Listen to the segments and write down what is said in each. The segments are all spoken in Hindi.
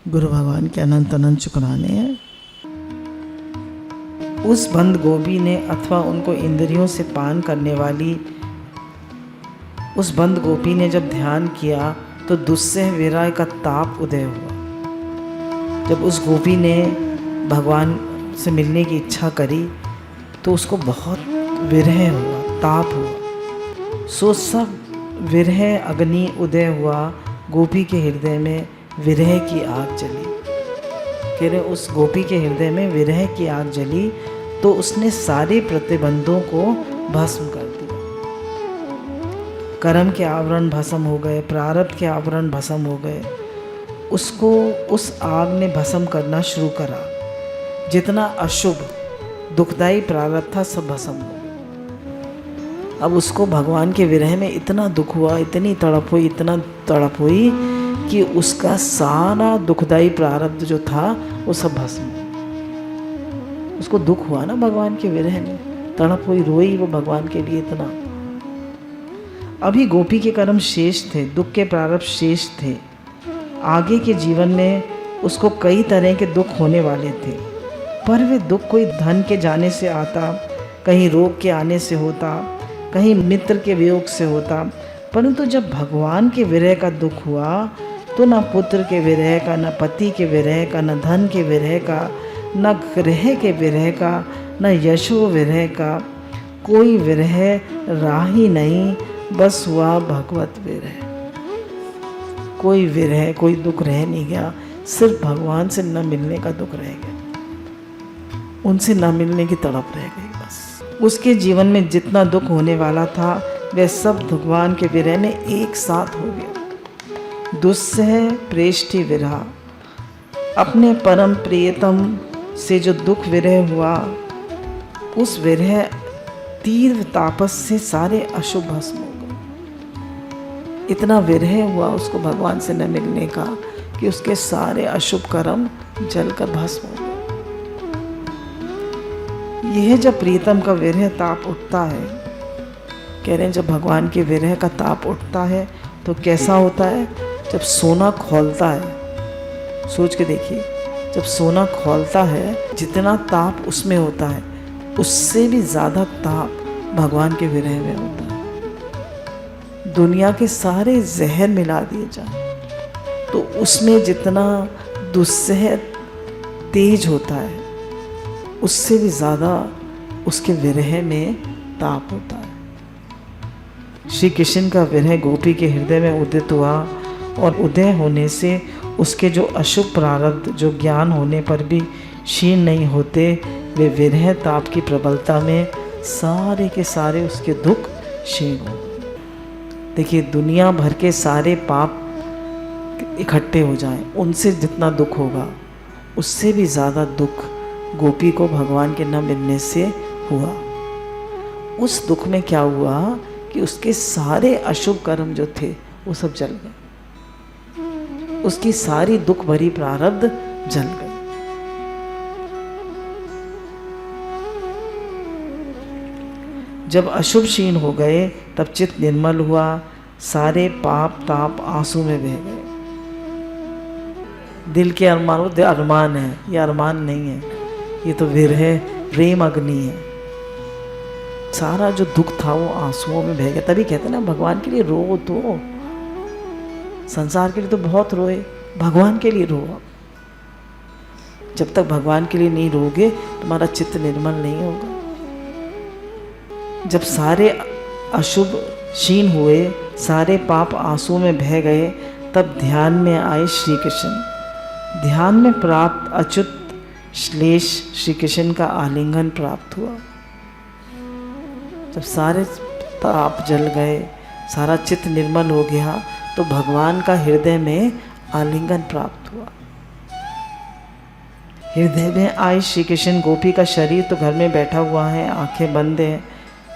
गुरु भगवान के अनंत अनंत शुक्राने हैं। उस बंद गोपी ने अथवा उनको इंद्रियों से पान करने वाली उस बंद गोपी ने जब ध्यान किया तो दुस्सह विरह का ताप उदय हुआ। जब उस गोपी ने भगवान से मिलने की इच्छा करी तो उसको बहुत विरह हुआ, ताप हुआ। सो सब विरह अग्नि उदय हुआ। गोपी के हृदय में विरह की आग जली। कह रहे उस गोपी के हृदय में विरह की आग जली तो उसने सारे प्रतिबंधों को भस्म कर दिया। कर्म के आवरण भस्म हो गए, प्रारब्ध के आवरण भस्म हो गए। उसको उस आग ने भस्म करना शुरू करा। जितना अशुभ दुखदाई प्रारब्ध था सब भस्म हो गया। अब उसको भगवान के विरह में इतना दुख हुआ, इतनी तड़प हुई, इतना तड़प हुई कि उसका सारा दुखदाई प्रारब्ध जो था वो सब भस्म हो। उसको दुख हुआ ना भगवान के विरह में, तड़प हुई, रोई वो भगवान के लिए इतना। अभी गोपी के कर्म शेष थे, दुख के प्रारब्ध शेष थे। आगे के जीवन में उसको कई तरह के दुख होने वाले थे, पर वे दुख कोई धन के जाने से आता, कहीं रोग के आने से होता, कहीं मित्र के वियोग से होता। परंतु जब भगवान के विरह का दुख हुआ तो ना पुत्र के विरह का, ना पति के विरह का, ना धन के विरह का, ना गृह के विरह का, ना यशो विरह का, कोई विरह रहा ही नहीं। बस हुआ भगवत विरह। कोई विरह, कोई दुख रह नहीं गया, सिर्फ भगवान से न मिलने का दुख रह गया, उनसे न मिलने की तड़प रह गई। बस उसके जीवन में जितना दुख होने वाला था वह सब भगवान के विरह में एक साथ हो गया। दुस्सह प्रेष्ठि विरह, अपने परम प्रियतम से जो दुख विरह हुआ, उस विरह तीव्र तापस से सारे अशुभ भस्म हो गए। इतना विरह हुआ उसको भगवान से न मिलने का कि उसके सारे अशुभ कर्म जलकर भस्म हो गए। यह जब प्रीतम का विरह ताप उठता है, कह रहे हैं जब भगवान के विरह का ताप उठता है तो कैसा होता है? जब सोना खौलता है, सोच के देखिए, जब सोना खौलता है जितना ताप उसमें होता है उससे भी ज़्यादा ताप भगवान के विरह में होता है। दुनिया के सारे जहर मिला दिए जाए तो उसमें जितना दुस्सह तेज होता है उससे भी ज़्यादा उसके विरह में ताप होता है। श्री कृष्ण का विरह गोपी के हृदय में उदित हुआ और उदय होने से उसके जो अशुभ प्रारब्ध जो ज्ञान होने पर भी क्षीण नहीं होते, वे विरह ताप की प्रबलता में सारे के सारे उसके दुख क्षीण हो। देखिए, दुनिया भर के सारे पाप इकट्ठे हो जाएं, उनसे जितना दुख होगा उससे भी ज़्यादा दुख गोपी को भगवान के न मिलने से हुआ। उस दुख में क्या हुआ कि उसके सारे अशुभ कर्म जो थे वो सब जल गए, उसकी सारी दुख भरी प्रारब्ध जल गई। जब अशुभ क्षीण हो गए तब चित्त निर्मल हुआ, सारे पाप ताप आंसू में बह गए। दिल के अरमान है, ये अरमान नहीं है, ये तो विरह प्रेम अग्नि है। सारा जो दुख था वो आंसुओं में बह गया। तभी कहते हैं ना, भगवान के लिए रो तो, संसार के लिए तो बहुत रोए, भगवान के लिए रो। जब तक भगवान के लिए नहीं रोगे तुम्हारा चित्त निर्मल नहीं होगा। जब सारे अशुभ क्षीण हुए, सारे पाप आंसू में बह गए, तब ध्यान में आए श्री कृष्ण। ध्यान में प्राप्त अच्युत श्लेष श्री कृष्ण का आलिंगन प्राप्त हुआ। जब सारे पाप जल गए, सारा चित्त निर्मल हो गया, तो भगवान का हृदय में आलिंगन प्राप्त हुआ। हृदय में आए श्री कृष्ण। गोपी का शरीर तो घर में बैठा हुआ है, आंखें बंद है,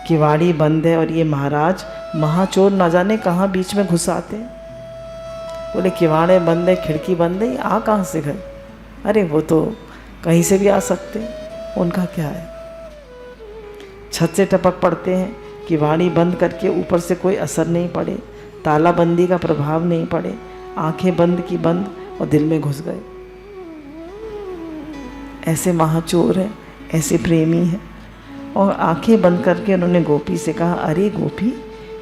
किवाड़ी बंद है, और ये महाराज महाचोर न जाने कहाँ बीच में घुस आते हैं। बोले किवाड़े बंद है, खिड़की बंद है, आ कहाँ से गए? अरे वो तो कहीं से भी आ सकते हैं, उनका क्या है। छत से टपक पड़ते हैं, किवाड़ी बंद करके ऊपर से कोई असर नहीं पड़े, तालाबंदी का प्रभाव नहीं पड़े, आंखें बंद की बंद और दिल में घुस गए। ऐसे महाचोर हैं, ऐसे प्रेमी हैं। और आंखें बंद करके उन्होंने गोपी से कहा, अरे गोपी,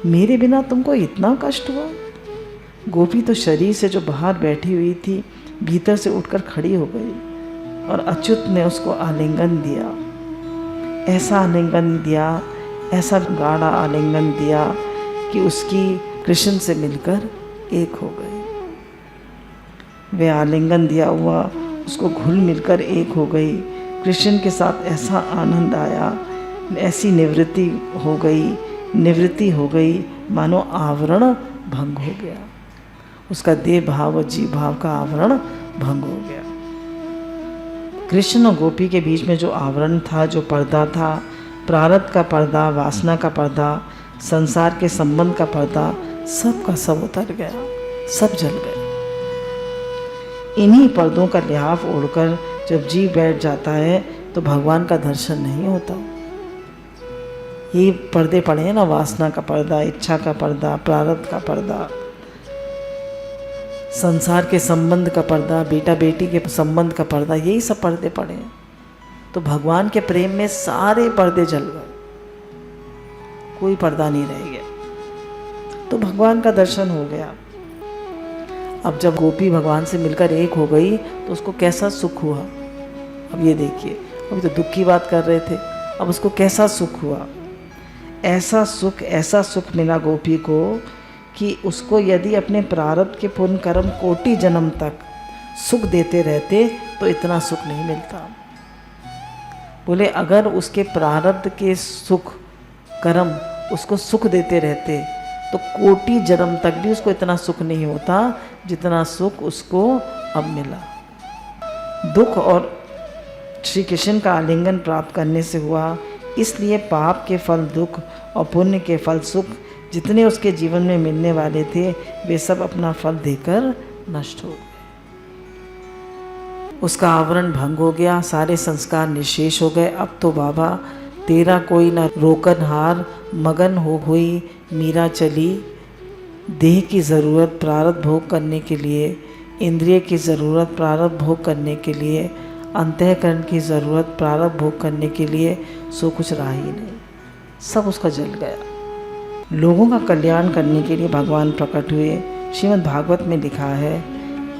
मेरे बिना तुमको इतना कष्ट हुआ। गोपी तो शरीर से जो बाहर बैठी हुई थी, भीतर से उठकर खड़ी हो गई और अच्युत ने उसको आलिंगन दिया। ऐसा आलिंगन दिया, ऐसा गाढ़ा आलिंगन दिया कि उसकी कृष्ण से मिलकर एक हो गई। वे आलिंगन दिया हुआ उसको घुल मिलकर एक हो गई। कृष्ण के साथ ऐसा आनंद आया, ऐसी निवृत्ति हो गई मानो आवरण भंग हो गया। उसका देह भाव और जीव भाव का आवरण भंग हो गया। कृष्ण और गोपी के बीच में जो आवरण था, जो पर्दा था, प्रारब्ध का पर्दा, वासना का पर्दा, संसार के संबंध का पर्दा, सब का सब उतर गया, सब जल गया। इन्हीं पर्दों का लिहाफ ओढ़कर जब जीव बैठ जाता है तो भगवान का दर्शन नहीं होता। ये पर्दे पड़े हैं ना, वासना का पर्दा, इच्छा का पर्दा, प्रारब्ध का पर्दा, संसार के संबंध का पर्दा, बेटा बेटी के संबंध का पर्दा, यही सब पर्दे पड़े हैं। तो भगवान के प्रेम में सारे पर्दे जल गए, कोई पर्दा नहीं रह गया, तो भगवान का दर्शन हो गया। अब जब गोपी भगवान से मिलकर एक हो गई तो उसको कैसा सुख हुआ। अब ये देखिए, अभी तो दुख की बात कर रहे थे, अब उसको कैसा सुख हुआ। ऐसा सुख मिला गोपी को कि उसको यदि अपने प्रारब्ध के पुण्य कर्म कोटि जन्म तक सुख देते रहते तो इतना सुख नहीं मिलता। बोले अगर उसके प्रारब्ध के सुख कर्म उसको सुख देते रहते तो कोटि जन्म तक भी उसको इतना सुख नहीं होता जितना सुख उसको अब मिला। दुख और श्री कृष्ण का आलिंगन प्राप्त करने से हुआ, इसलिए पाप के फल दुख और पुण्य के फल सुख जितने उसके जीवन में मिलने वाले थे वे सब अपना फल देकर नष्ट हो गए। उसका आवरण भंग हो गया, सारे संस्कार निशेष हो गए। अब तो बाबा तेरा कोई न रोकन हार, मगन हो हुई मीरा चली। देह की ज़रूरत प्रारब्ध भोग करने के लिए, इंद्रिय की ज़रूरत प्रारब्ध भोग करने के लिए, अंतःकरण की ज़रूरत प्रारब्ध भोग करने के लिए, सो कुछ रहा ही नहीं, सब उसका जल गया। लोगों का कल्याण करने के लिए भगवान प्रकट हुए। श्रीमद् भागवत में लिखा है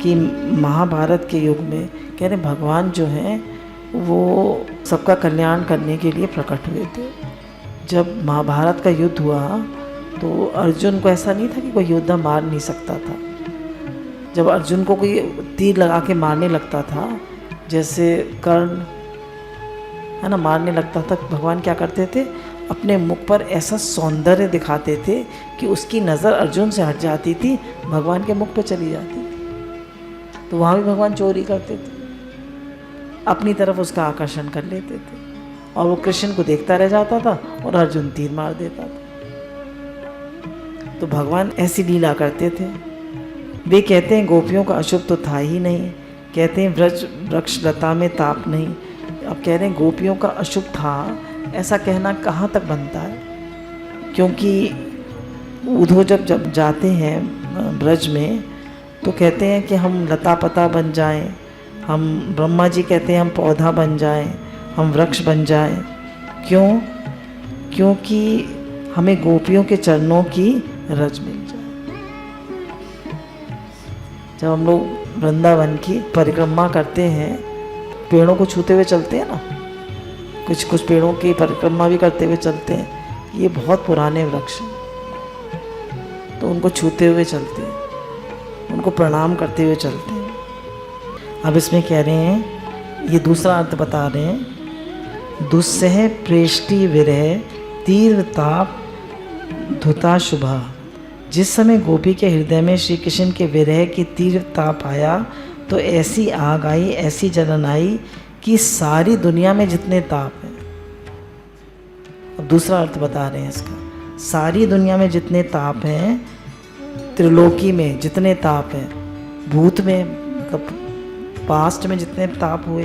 कि महाभारत के युग में कह रहे भगवान जो हैं वो सबका कल्याण करने के लिए प्रकट हुए थे। जब महाभारत का युद्ध हुआ तो अर्जुन को ऐसा नहीं था कि कोई योद्धा मार नहीं सकता था। जब अर्जुन को कोई तीर लगा के मारने लगता था, जैसे कर्ण है ना मारने लगता था, भगवान क्या करते थे, अपने मुख पर ऐसा सौंदर्य दिखाते थे कि उसकी नज़र अर्जुन से हट जाती थी, भगवान के मुख पर चली जाती थी। तो वहाँ भी भगवान चोरी करते थे, अपनी तरफ उसका आकर्षण कर लेते थे और वो कृष्ण को देखता रह जाता था और अर्जुन तीर मार देता था। तो भगवान ऐसी लीला करते थे। वे कहते हैं गोपियों का अशुभ तो था ही नहीं, कहते हैं व्रज वृक्ष लता में ताप नहीं। अब कह रहे हैं गोपियों का अशुभ था, ऐसा कहना कहाँ तक बनता है, क्योंकि उद्धव जब जाते हैं ब्रज में तो कहते हैं कि हम लता पता बन जाएं, हम ब्रह्मा जी कहते हैं हम पौधा बन जाएं, हम वृक्ष बन जाएं। क्यों? क्योंकि हमें गोपियों के चरणों की रज मिल जाए। जब हम लोग वृंदावन की परिक्रमा करते हैं, पेड़ों को छूते हुए चलते हैं ना, कुछ पेड़ों की परिक्रमा भी करते हुए चलते हैं। ये बहुत पुराने वृक्ष हैं तो उनको छूते हुए चलते हैं, उनको प्रणाम करते हुए चलते हैं। अब इसमें कह रहे हैं, ये दूसरा अर्थ बता रहे हैं, दुस्सह प्रेष्टि विरह तीव्र ताप धुता शुभा। जिस समय गोपी के हृदय में श्री कृष्ण के विरह की तीव्र ताप आया तो ऐसी आग आई, ऐसी जलन आई कि सारी दुनिया में जितने ताप हैं, अब दूसरा अर्थ बता रहे हैं इसका, सारी दुनिया में जितने ताप हैं, त्रिलोकी में जितने ताप हैं, भूत में मतलब पास्ट में जितने ताप हुए,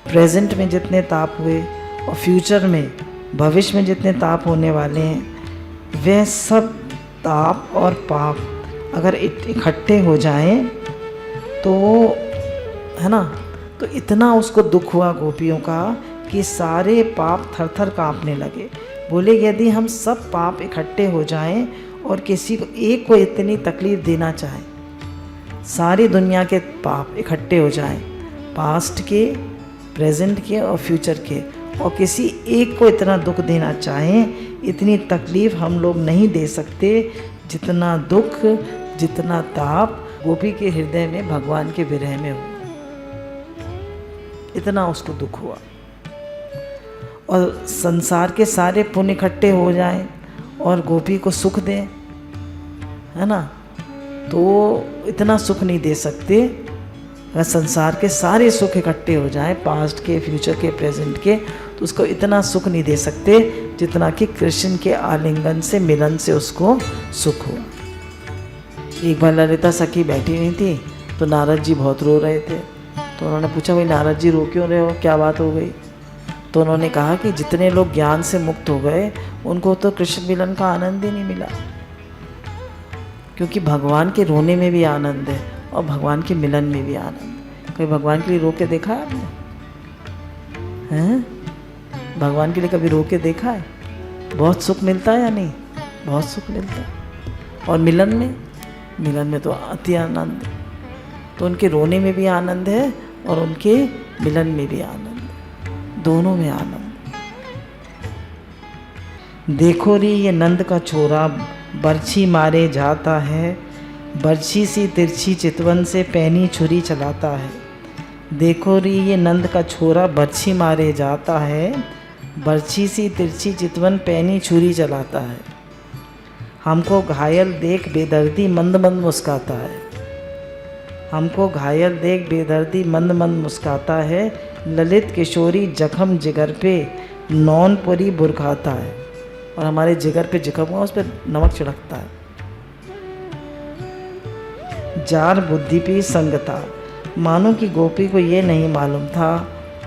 प्रेजेंट में जितने ताप हुए और फ्यूचर में भविष्य में जितने ताप होने वाले हैं, वे सब ताप और पाप अगर इकट्ठे हो जाएं तो है ना, तो इतना उसको दुख हुआ गोपियों का कि सारे पाप थर थर काँपने लगे। बोले यदि हम सब पाप इकट्ठे हो जाएं और किसी को एक को इतनी तकलीफ़ देना चाहें, सारी दुनिया के पाप इकट्ठे हो जाएं, पास्ट के, प्रेजेंट के और फ्यूचर के, और किसी एक को इतना दुख देना चाहें, इतनी तकलीफ़ हम लोग नहीं दे सकते जितना दुख, जितना ताप गोपी के हृदय में भगवान के विरह में हुआ। इतना उसको दुख हुआ। और संसार के सारे पुण्य इकट्ठे हो जाएं और गोपी को सुख दें, है ना, तो इतना सुख नहीं दे सकते। अगर संसार के सारे सुख इकट्ठे हो जाएं, पास्ट के, फ्यूचर के, प्रेजेंट के, तो उसको इतना सुख नहीं दे सकते जितना कि कृष्ण के आलिंगन से, मिलन से उसको सुख हो। एक बार ललिता सखी बैठी हुई थी तो नारद जी बहुत रो रहे थे। तो उन्होंने पूछा, भाई नारद जी रो क्यों रहे हो, क्या बात हो गई? तो उन्होंने कहा कि जितने लोग ज्ञान से मुक्त हो गए उनको तो कृष्ण मिलन का आनंद ही नहीं मिला, क्योंकि भगवान के रोने में भी आनंद है और भगवान के मिलन में भी आनंद। कभी भगवान के लिए रो के देखा है आपने? हैं? भगवान के लिए कभी रो के देखा है? बहुत सुख मिलता है या नहीं? बहुत सुख मिलता है। और मिलन में तो अति आनंद। तो उनके रोने में भी आनंद है और उनके मिलन में भी आनंद, दोनों में आनंद। देखो री ये नंद का छोरा बर्छी मारे जाता है, बर्छी सी तिरछी चितवन से पैनी छुरी चलाता है। देखो री ये नंद का छोरा बर्छी मारे जाता है, बर्छी सी तिरछी चितवन पैनी छुरी चलाता है। हमको घायल देख बेदर्दी मंद मंद मुस्काता है, हमको घायल देख बेदर्दी मंद मंद मुस्काता है। ललित किशोरी जख्म जिगर पे नौनपुरी बुरखाता है। और हमारे जिगर पे जख्म हुआ, उस पर नमक छिड़कता है। जार बुद्धि पे संगता, मानो कि गोपी को ये नहीं मालूम था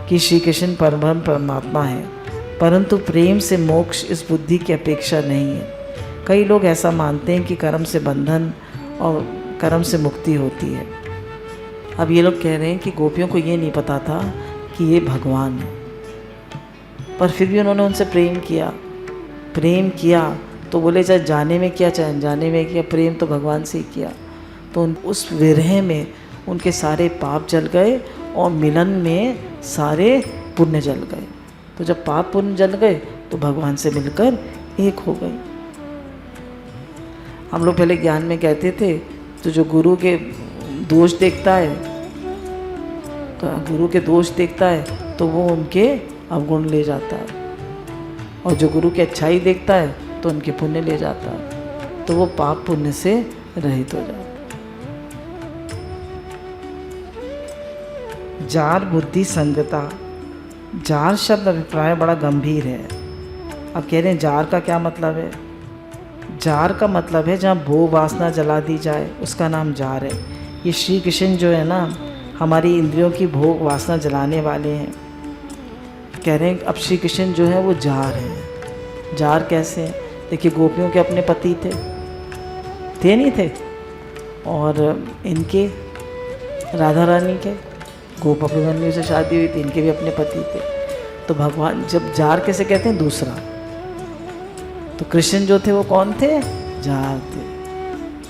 कि श्री कृष्ण परम परमात्मा है, परंतु प्रेम से मोक्ष इस बुद्धि की अपेक्षा नहीं है। कई लोग ऐसा मानते हैं कि कर्म से बंधन और कर्म से मुक्ति होती है। अब ये लोग कह रहे हैं कि गोपियों को ये नहीं पता था कि ये भगवान है, पर फिर भी उन्होंने उनसे प्रेम किया तो बोले चाहे जाने में किया चाहे अनजाने में किया, प्रेम तो भगवान से ही किया। तो उस विरह में उनके सारे पाप जल गए और मिलन में सारे पुण्य जल गए। तो जब पाप पुण्य जल गए तो भगवान से मिलकर एक हो गए। हम लोग पहले ज्ञान में कहते थे तो जो गुरु के दोष देखता है, तो गुरु के दोष देखता है तो वो उनके अवगुण ले जाता है, और जो गुरु की अच्छाई देखता है तो उनके पुण्य ले जाता है, तो वो पाप पुण्य से रहित हो जाता है। जार बुद्धि संगता, जार शब्द अभिप्राय बड़ा गंभीर है। अब कह रहे हैं जार का क्या मतलब है? जार का मतलब है जहाँ भोग वासना जला दी जाए, उसका नाम जार है। ये श्री कृष्ण जो है ना, हमारी इंद्रियों की भोग वासना जलाने वाले हैं। कह रहे हैं अब श्री कृष्ण जो है वो जार है। जार कैसे हैं? देखिए, गोपियों के अपने पति थे नहीं थे, और इनके राधा रानी के गोप अभिमन्यु से शादी हुई थी, इनके भी अपने पति थे। तो भगवान जब जार कैसे कहते हैं? दूसरा। तो कृष्ण जो थे वो कौन थे? जार थे।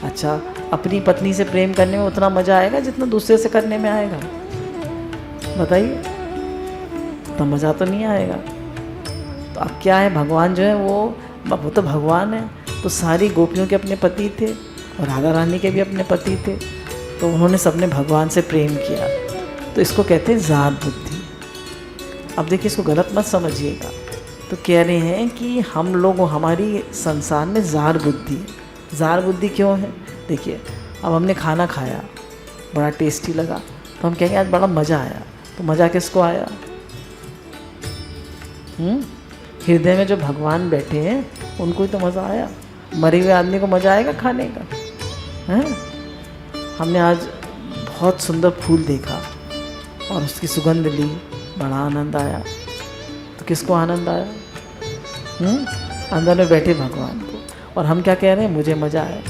अच्छा, अपनी पत्नी से प्रेम करने में उतना मज़ा आएगा जितना दूसरे से करने में आएगा? बताइए, तो मज़ा तो नहीं आएगा। तो अब क्या है, भगवान जो है वो तो भगवान है, तो सारी गोपियों के अपने पति थे और राधा रानी के भी अपने पति थे, तो उन्होंने सबने भगवान से प्रेम किया। तो इसको कहते हैं जार बुद्धि। अब देखिए, इसको गलत मत समझिएगा। तो कह रहे हैं कि हम लोग, हमारी संसार में जार बुद्धि है। जार बुद्धि क्यों है? देखिए, अब हमने खाना खाया, बड़ा टेस्टी लगा, तो हम कहेंगे आज बड़ा मज़ा आया। तो मज़ा किसको आया? हृदय में जो भगवान बैठे हैं उनको ही तो मज़ा आया। मरे हुए आदमी को मज़ा आएगा खाने का? हैं? हमने आज बहुत सुंदर फूल देखा और उसकी सुगंध ली, बड़ा आनंद आया। तो किसको आनंद आया? अंदर में बैठे भगवान को। और हम क्या कह रहे हैं? मुझे मज़ा आया,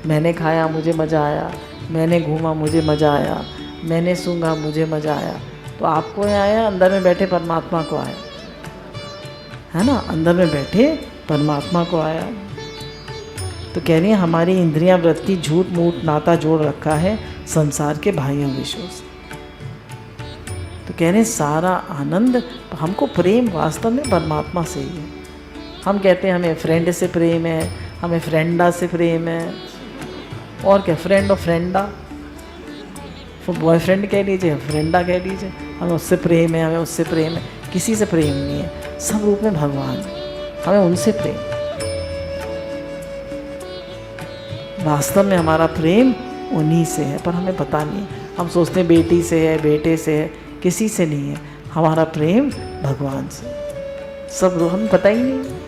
मैंने खाया मुझे मज़ा आया, मैंने घूमा मुझे मज़ा आया, मैंने सूंघा मुझे मज़ा आया। तो आपको यहाँ आया, अंदर में बैठे परमात्मा को आया, है ना, अंदर में बैठे परमात्मा को आया। तो कह रही है हमारी इंद्रियां वृत्ति झूठ मूठ नाता जोड़ रखा है संसार के भाइयों विषयों से। तो कह रहे हैं सारा आनंद, हमको प्रेम वास्तव में परमात्मा से ही है। हम कहते हैं हमें फ्रेंड से प्रेम है, हमें फ्रेंडा से प्रेम है, और क्या, फ्रेंड और फ्रेंडा, बॉयफ्रेंड कह लीजिए, फ्रेंडा कह लीजिए, हमें उससे प्रेम है, हमें उससे प्रेम है। किसी से प्रेम नहीं है, सब रूप में भगवान है, हमें उनसे प्रेम। वास्तव में हमारा प्रेम उन्हीं से है, पर हमें पता नहीं। हम सोचते हैं बेटी से है, बेटे से है, किसी से नहीं है। हमारा प्रेम भगवान से, सब रूप हमें पता ही नहीं।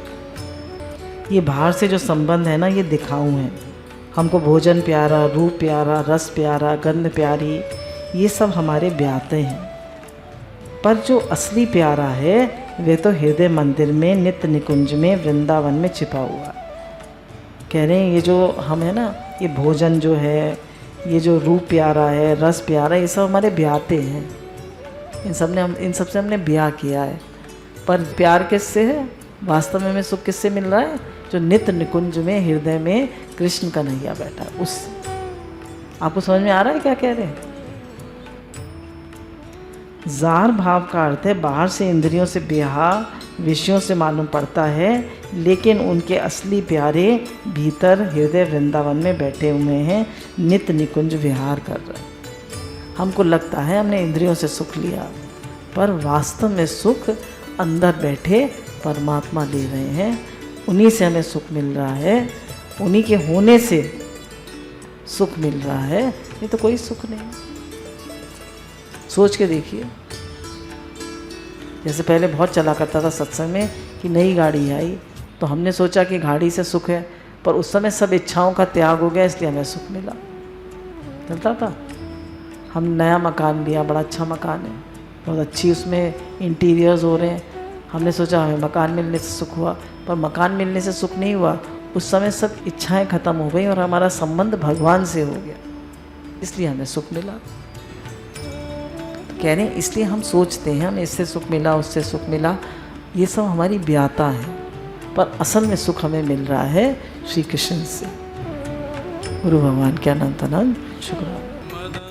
ये बाहर से जो संबंध है ना, ये दिखाऊ है। हमको भोजन प्यारा, रूप प्यारा, रस प्यारा, गंध प्यारी, ये सब हमारे ब्याते हैं। पर जो असली प्यारा है वे तो हृदय मंदिर में, नित्य निकुंज में, वृंदावन में छिपा हुआ है। कह रहे हैं ये जो हम है ना, ये भोजन जो है, ये जो रूप प्यारा है, रस प्यारा है, ये सब हमारे ब्याते हैं। इन सब से हमने ब्याह किया है। पर प्यार किससे है? वास्तव में हमें सुख किससे मिल रहा है? जो नित्य निकुंज में, हृदय में कृष्ण का नैया बैठा है, उससे। आपको समझ में आ रहा है क्या कह रहे हैं? जार भाव का अर्थ है बाहर से इंद्रियों से ब्याह विषयों से मालूम पड़ता है, लेकिन उनके असली प्यारे भीतर हृदय वृंदावन में बैठे हुए हैं, नित्य निकुंज विहार कर रहे हैं। हमको लगता है हमने इंद्रियों से सुख लिया, पर वास्तव में सुख अंदर बैठे परमात्मा ले रहे हैं। उन्हीं से हमें सुख मिल रहा है, उन्हीं के होने से सुख मिल रहा है, ये तो कोई सुख नहीं। सोच के देखिए, जैसे पहले बहुत चला करता था सत्संग में कि नई गाड़ी आई, तो हमने सोचा कि गाड़ी से सुख है, पर उस समय सब इच्छाओं का त्याग हो गया, इसलिए हमें सुख मिला। चलता था, हम नया मकान लिया, बड़ा अच्छा मकान है, बहुत अच्छी उसमें इंटीरियर्स हो रहे हैं। हमने सोचा हमें मकान मिलने से सुख हुआ, पर मकान मिलने से सुख नहीं हुआ। उस समय सब इच्छाएं ख़त्म हो गई और हमारा संबंध भगवान से हो गया, इसलिए हमें सुख मिला। कह रहे हैं इसलिए हम सोचते हैं हमें इससे सुख मिला, उससे सुख मिला, ये सब हमारी ब्याता है, पर असल में सुख हमें मिल रहा है श्री कृष्ण से। गुरु भगवान के अनंत अनंत शुक्र।